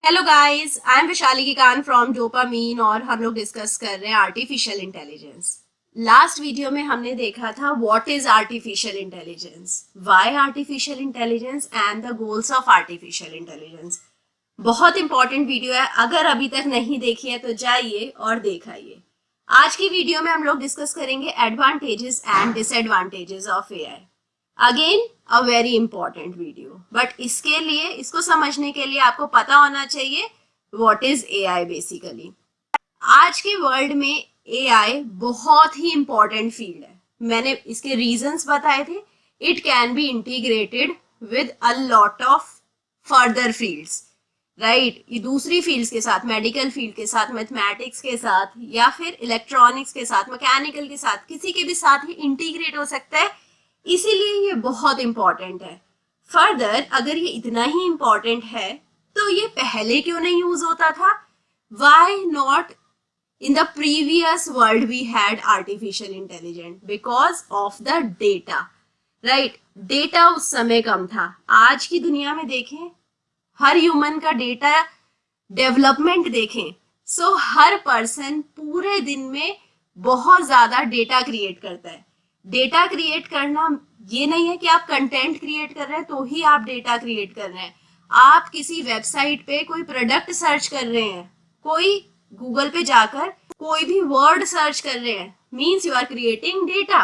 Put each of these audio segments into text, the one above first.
Hello guys, I am Vishali Kikan from Dopamine और हम लोग डिस्कस कर रहे हैं आर्टिफिशियल इंटेलिजेंस। लास्ट वीडियो में हमने देखा था what is artificial intelligence, why artificial intelligence and the goals of artificial intelligence. बहुत इंपॉर्टेंट वीडियो है, अगर अभी तक नहीं देखी है तो जाइए और देखाइए। आज की वीडियो में हम लोग डिस्कस करेंगे advantages and disadvantages of AI. Again a very important video, but इसके लिए इसको समझने के लिए आपको पता होना चाहिए व्हाट इज एआई बेसिकली। आज के वर्ल्ड में एआई बहुत ही इंपॉर्टेंट फील्ड है। मैंने इसके रीजंस बताए थे। It can be integrated with a lot of further fields, right. ये दूसरी फील्ड्स के साथ, मेडिकल फील्ड के साथ, मैथमेटिक्स के साथ, या फिर इलेक्ट्रॉनिक्स के साथ, मैकेनिकल के साथ, किसी के भी साथ ही इंटीग्रेट हो सकता है। इसीलिए ये बहुत इंपॉर्टेंट है। फर्दर अगर ये इतना ही इंपॉर्टेंट है तो ये पहले क्यों नहीं यूज होता था? Why not in the previous world we had artificial intelligence? Because of the data, right. Data उस समय कम था। आज की दुनिया में देखें, हर ह्यूमन का डेटा डेवलपमेंट देखें, सो हर पर्सन पूरे दिन में बहुत ज्यादा डेटा क्रिएट करता है। डेटा क्रिएट करना ये नहीं है कि आप कंटेंट क्रिएट कर रहे हैं तो ही आप डेटा क्रिएट कर रहे हैं। आप किसी वेबसाइट पे कोई प्रोडक्ट सर्च कर रहे हैं, कोई गूगल पे जाकर कोई भी वर्ड सर्च कर रहे हैं, means you are creating data.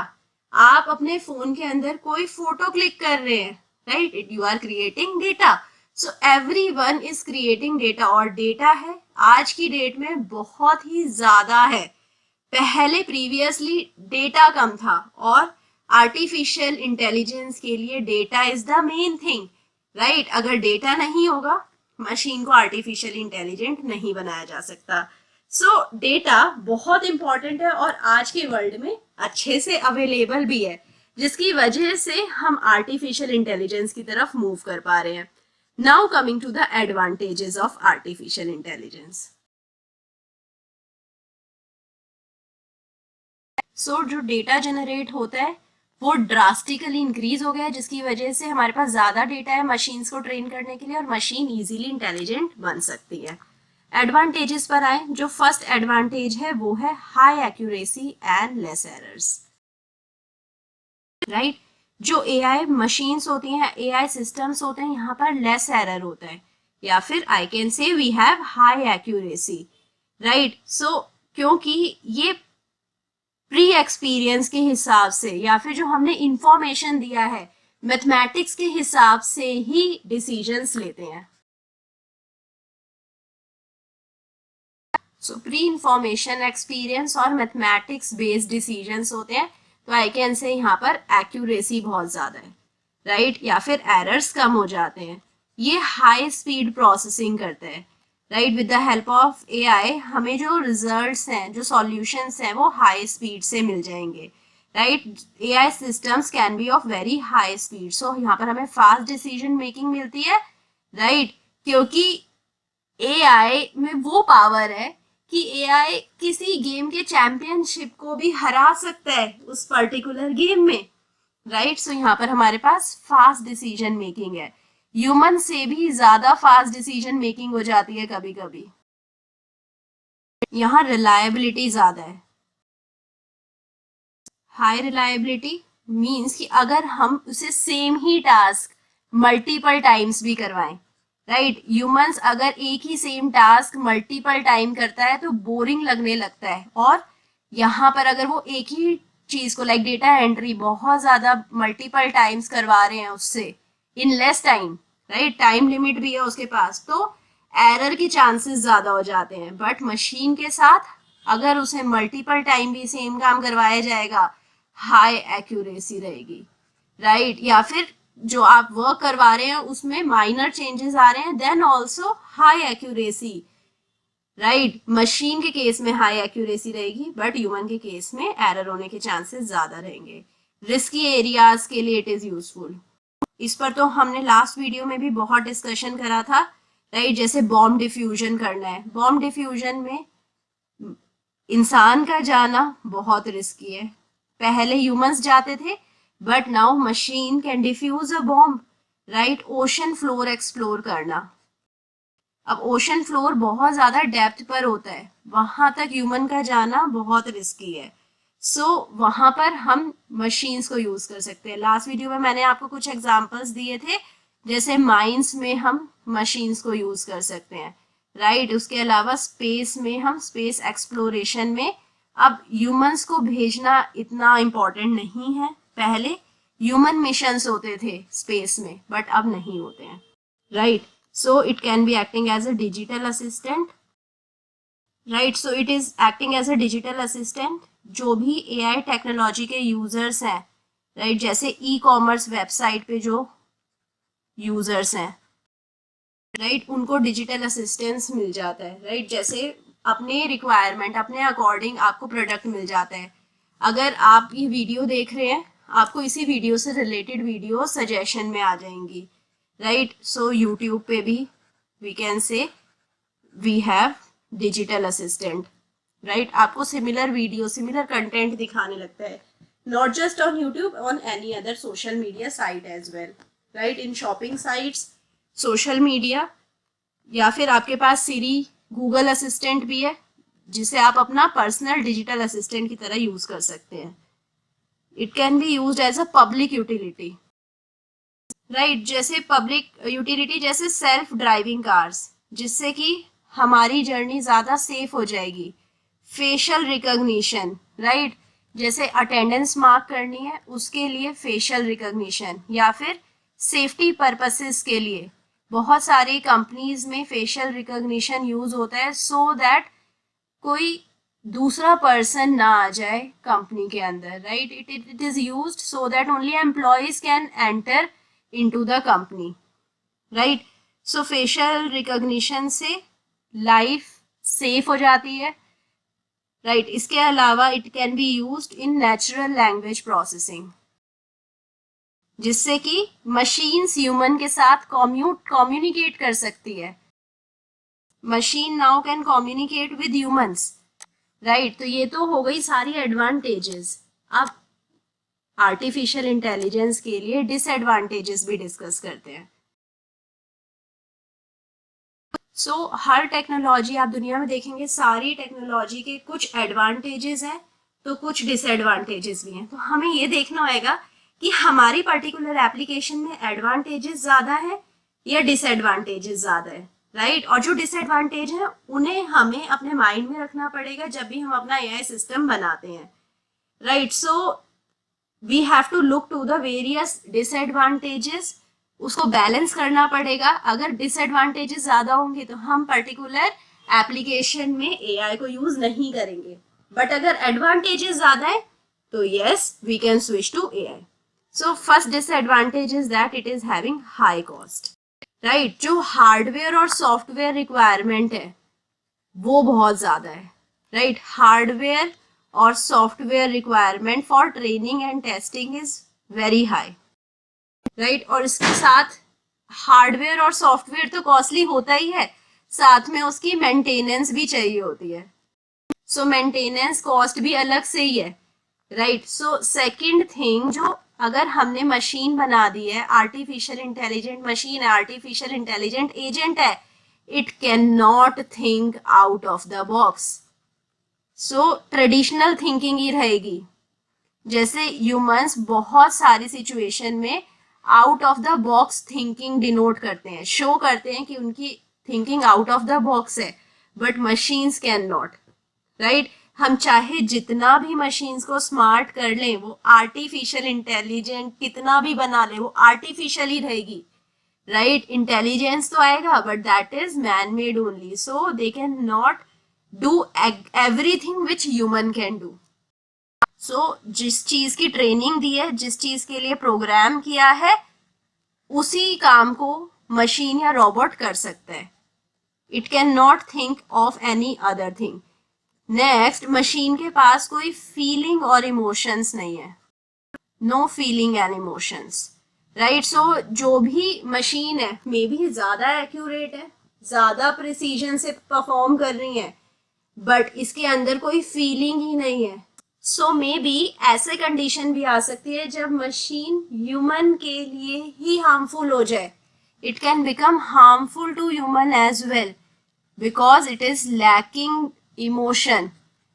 आप अपने फोन के अंदर कोई फोटो क्लिक कर रहे हैं, right, you are creating data. So everyone is creating data, और डेटा है आज की डेट में बहुत ही ज्यादा है। पहले प्रीवियसली डेटा कम था, और आर्टिफिशियल इंटेलिजेंस के लिए data is the main thing, right. अगर डेटा नहीं होगा, मशीन को आर्टिफिशियल इंटेलिजेंट नहीं बनाया जा सकता। सो डेटा बहुत इंपॉर्टेंट है और आज के वर्ल्ड में अच्छे से अवेलेबल भी है, जिसकी वजह से हम आर्टिफिशियल इंटेलिजेंस की तरफ मूव कर पा रहे हैं। Now coming to the advantages of artificial intelligence. So जो डेटा जनरेट होता है वो ड्रास्टिकली इंक्रीज हो गया है, जिसकी वजह से हमारे पास ज्यादा डेटा है मशीन्स को ट्रेन करने के लिए, और मशीन इजीली इंटेलिजेंट बन सकती है। एडवांटेजेस पर आए, जो फर्स्ट एडवांटेज है वो है high accuracy and less errors, right. जो एआई मशीन्स होती हैं, एआई सिस्टम्स होते हैं, यहाँ पर लेस एरर होता है, या फिर I can say we have high accuracy, right. So क्योंकि ये प्री एक्सपीरियंस के हिसाब से, या फिर जो हमने इंफॉर्मेशन दिया है मैथमेटिक्स के हिसाब से ही डिसीजंस लेते हैं। सो प्री इंफॉर्मेशन, एक्सपीरियंस और मैथमेटिक्स बेस्ड डिसीजंस होते हैं। तो आई कैन से यहाँ पर एक्यूरेसी बहुत ज्यादा है, राइट, या फिर एरर्स कम हो जाते हैं। ये हाई स्पीड प्रोसेसिंग करते हैं, right. With the help of AI हमें जो रिजल्ट्स हैं, जो सॉल्यूशंस हैं, वो हाई स्पीड से मिल जाएंगे, right. AI systems can be of very high speed, so यहाँ पर हमें फास्ट डिसीजन मेकिंग मिलती है, राइट। क्योंकि एआई में वो पावर है कि एआई किसी गेम के चैंपियनशिप को भी हरा सकता है उस पर्टिकुलर गेम में, राइट। सो यहाँ पर हमारे पास फास्ट डिसीजन मेकिंग है। ह्यूमन से भी ज्यादा फास्ट डिसीजन मेकिंग हो जाती है कभी कभी। यहाँ रिलायबिलिटी ज्यादा है। हाई रिलायबिलिटी मीन्स कि अगर हम उसे सेम ही टास्क मल्टीपल टाइम्स भी करवाएं, राइट। ह्यूमंस अगर एक ही सेम टास्क मल्टीपल टाइम करता है तो बोरिंग लगने लगता है, और यहाँ पर अगर वो एक ही चीज को, लाइक डेटा एंट्री, बहुत ज्यादा मल्टीपल टाइम्स करवा रहे हैं उससे in less time, right, time limit भी है उसके पास, तो एरर के चांसेस ज्यादा हो जाते हैं। बट मशीन के साथ अगर उसे मल्टीपल टाइम भी सेम काम करवाया जाएगा, हाई एक्यूरेसी रहेगी, राइट। या फिर जो आप वर्क करवा रहे हैं उसमें माइनर चेंजेस आ रहे हैं, then also high accuracy, right. Machine के केस में हाई एक्यूरेसी रहेगी, बट ह्यूमन के केस में एरर होने के चांसेस ज्यादा रहेंगे। रिस्की एरियाज के लिए इट इज यूजफुल। इस पर तो हमने लास्ट वीडियो में भी बहुत डिस्कशन करा था, राइट। जैसे बॉम्ब डिफ्यूजन करना है, बॉम्ब डिफ्यूजन में इंसान का जाना बहुत रिस्की है। पहले ह्यूमंस जाते थे, but now machine can defuse a bomb, right. Ocean floor explore करना, अब ओशन फ्लोर बहुत ज़्यादा डेप्थ पर होता है, वहाँ तक ह्यूमन का जाना बहुत रिस्की है। सो वहाँ पर हम मशीन्स को यूज़ कर सकते हैं। लास्ट वीडियो में मैंने आपको कुछ एग्जांपल्स दिए थे, जैसे माइंस में हम मशीन्स को यूज़ कर सकते हैं, राइट। उसके अलावा स्पेस में हम स्पेस एक्सप्लोरेशन में, अब ह्यूमंस को भेजना इतना इम्पोर्टेंट नहीं है। पहले ह्यूमन मिशंस होते थे स्पेस में, बट अब नहीं होते हैं, right. So it can be acting as a digital assistant, right? So it is acting as a digital assistant. जो भी AI टेक्नोलॉजी के यूजर्स हैं, राइट, जैसे ई कॉमर्स वेबसाइट पे जो यूजर्स हैं, राइट, उनको डिजिटल असिस्टेंस मिल जाता है, राइट। जैसे अपने रिक्वायरमेंट, अपने अकॉर्डिंग आपको प्रोडक्ट मिल जाता है। अगर आप ये वीडियो देख रहे हैं, आपको इसी वीडियो से रिलेटेड वीडियो सजेशन में आ जाएंगी, राइट। सो यूट्यूब पे भी we can say we have digital assistant, right. आपको सिमिलर वीडियो, सिमिलर कंटेंट दिखाने लगता है, not just on YouTube, on any other social media site as well, right. In shopping sites, social media, या फिर आपके पास सिरी, Google assistant भी है, जिसे आप अपना पर्सनल डिजिटल असिस्टेंट की तरह यूज कर सकते हैं। It can be used as a public utility, right. जैसे पब्लिक यूटिलिटी, जैसे सेल्फ ड्राइविंग कार्स, जिससे कि हमारी जर्नी ज़्यादा सेफ हो जाएगी। फेशियल रिकॉग्निशन, राइट, जैसे अटेंडेंस मार्क करनी है उसके लिए फेशियल रिकॉग्निशन, या फिर सेफ्टी पर्पसेस के लिए बहुत सारी कंपनीज में फेशियल रिकॉग्निशन यूज होता है, सो दैट कोई दूसरा पर्सन ना आ जाए कंपनी के अंदर, right. It is used so that only employees can enter into the company, right. So facial recognition से लाइफ सेफ हो जाती है, राइट। इसके अलावा it can be used in natural language processing, जिससे कि मशीन्स ह्यूमन के साथ कम्युनिकेट कर सकती है। Machine now can communicate with humans, right. तो ये तो हो गई सारी एडवांटेजेस। अब आर्टिफिशियल इंटेलिजेंस के लिए डिसएडवांटेजेस भी डिस्कस करते हैं। सो हर टेक्नोलॉजी आप दुनिया में देखेंगे, सारी टेक्नोलॉजी के कुछ एडवांटेजेस हैं तो कुछ डिसएडवांटेजेस भी हैं। तो हमें ये देखना होगा कि हमारी पर्टिकुलर एप्लीकेशन में एडवांटेजेस ज़्यादा है या डिसएडवांटेजेस ज़्यादा है, राइट। और जो डिसएडवांटेज है उन्हें हमें अपने माइंड में रखना पड़ेगा जब भी हम अपना AI सिस्टम बनाते हैं, right. So we have to look to the various disadvantages, उसको बैलेंस करना पड़ेगा। अगर डिसएडवांटेजेस ज़्यादा होंगे तो हम पर्टिकुलर एप्लीकेशन में AI को यूज़ नहीं करेंगे, बट अगर एडवांटेजेस ज़्यादा है तो yes we can switch to AI। So first disadvantage is that it is having high cost, right. जो हार्डवेयर और सॉफ्टवेयर रिक्वायरमेंट है वो बहुत ज़्यादा है, राइट। हार्डवेयर और software requirement for training and testing is very high, right. और इसके साथ हार्डवेयर और सॉफ्टवेयर तो कॉस्टली होता ही है, साथ में उसकी मेंटेनेंस भी चाहिए होती है। सो मेंटेनेंस कॉस्ट भी अलग से ही है, राइट। सो सेकंड थिंग, जो अगर हमने मशीन बना दी है, आर्टिफिशियल इंटेलिजेंट मशीन है, आर्टिफिशियल इंटेलिजेंट एजेंट है, it can not think out of the box. So traditional thinking ही रहेगी। जैसे ह्यूमंस बहुत सारी सिचुएशन में out of the box thinking denote करते हैं, शो करते हैं कि उनकी thinking out of the box है, but machines can not, right. हम चाहे जितना भी मशीन्स को स्मार्ट कर लें, वो आर्टिफिशियल इंटेलिजेंट कितना भी बना ले, वो आर्टिफिशियल ही रहेगी, राइट। इंटेलिजेंस तो आएगा but that is man made only, so they can not do everything which human can do. So जिस चीज की ट्रेनिंग दी है, जिस चीज के लिए प्रोग्राम किया है, उसी काम को मशीन या रोबोट कर सकता है। It can not think of any other thing. Next, machine के पास कोई फीलिंग और इमोशंस नहीं है, no feeling and emotions, right. So जो भी मशीन है मे बी ज़्यादा एक्यूरेट है, ज़्यादा प्रिसीजन से परफॉर्म कर रही है, बट इसके अंदर कोई फीलिंग ही नहीं है। सो मे बी ऐसे कंडीशन भी आ सकती है जब मशीन ह्यूमन के लिए ही हार्मफुल हो जाए, It can become harmful to human as well because it is lacking emotion,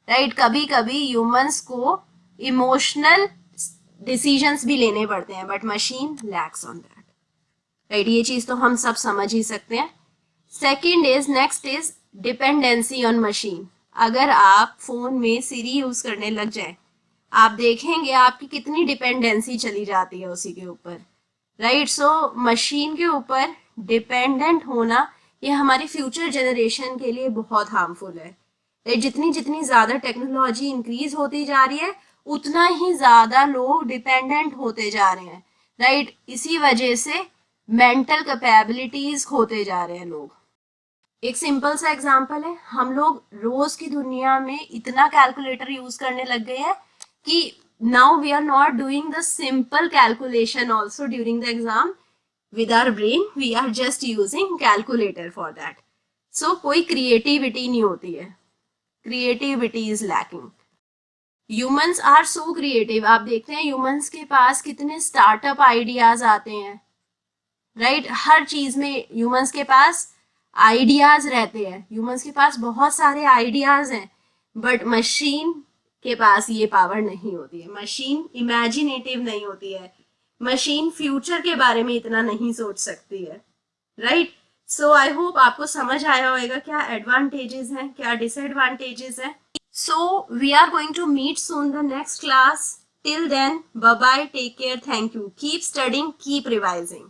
right? कभी कभी humans को emotional decisions भी लेने पड़ते हैं, but machine lacks on that, right? ये चीज तो हम सब समझ ही सकते हैं. Next is dependency on machine. अगर आप फोन में सिरी यूज करने लग जाए, आप देखेंगे आपकी कितनी डिपेंडेंसी चली जाती है उसी के ऊपर, राइट? सो मशीन के ऊपर डिपेंडेंट होना ये हमारी फ्यूचर जनरेशन के लिए बहुत हार्मफुल है. जितनी जितनी ज्यादा टेक्नोलॉजी इंक्रीज होती जा रही है उतना ही ज्यादा लोग डिपेंडेंट होते जा रहे हैं, राइट? इसी वजह से मेंटल कैपेबिलिटीज खोते जा रहे हैं लोग. एक सिंपल सा एग्जांपल है, हम लोग रोज की दुनिया में इतना कैलकुलेटर यूज करने लग गए हैं कि now we are not doing the simple calculation also during the exam with our brain, we are just using calculator for that. So कोई creativity नहीं होती है, creativity is lacking. Humans are so creative. आप देखते हैं humans के पास कितने startup ideas आते हैं, right? हर चीज में humans के पास ideas रहते हैं, humans के पास बहुत सारे ideas हैं, but machine के पास ये power नहीं होती है. machine imaginative नहीं होती है, मशीन फ्यूचर के बारे में इतना नहीं सोच सकती है, राइट? सो आई होप आपको समझ आया होगा क्या एडवांटेजेस हैं, क्या डिसएडवांटेजेस हैं. So we are going to meet soon the next class. Till then, bye bye, take care, thank you, keep studying, keep revising.